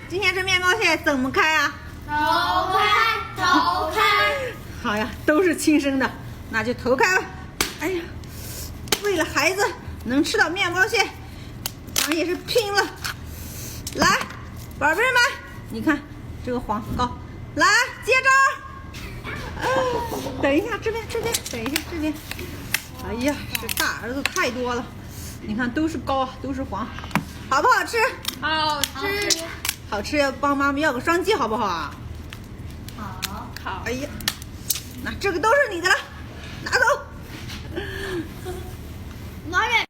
今天这面包屑怎么开啊？头开，头开。好呀，都是亲生的，那就头开吧。哎呀，为了孩子能吃到面包屑，咱也是拼了。来，宝贝们，你看这个黄高，来接招。等一下，这边，等一下这边。哎呀，这大儿子太多了，你看都是高，都是黄，好不好吃？好吃。好吃，要帮妈妈要个双击，好不好啊？好。哎呀，那这个都是你的了，拿走。我也。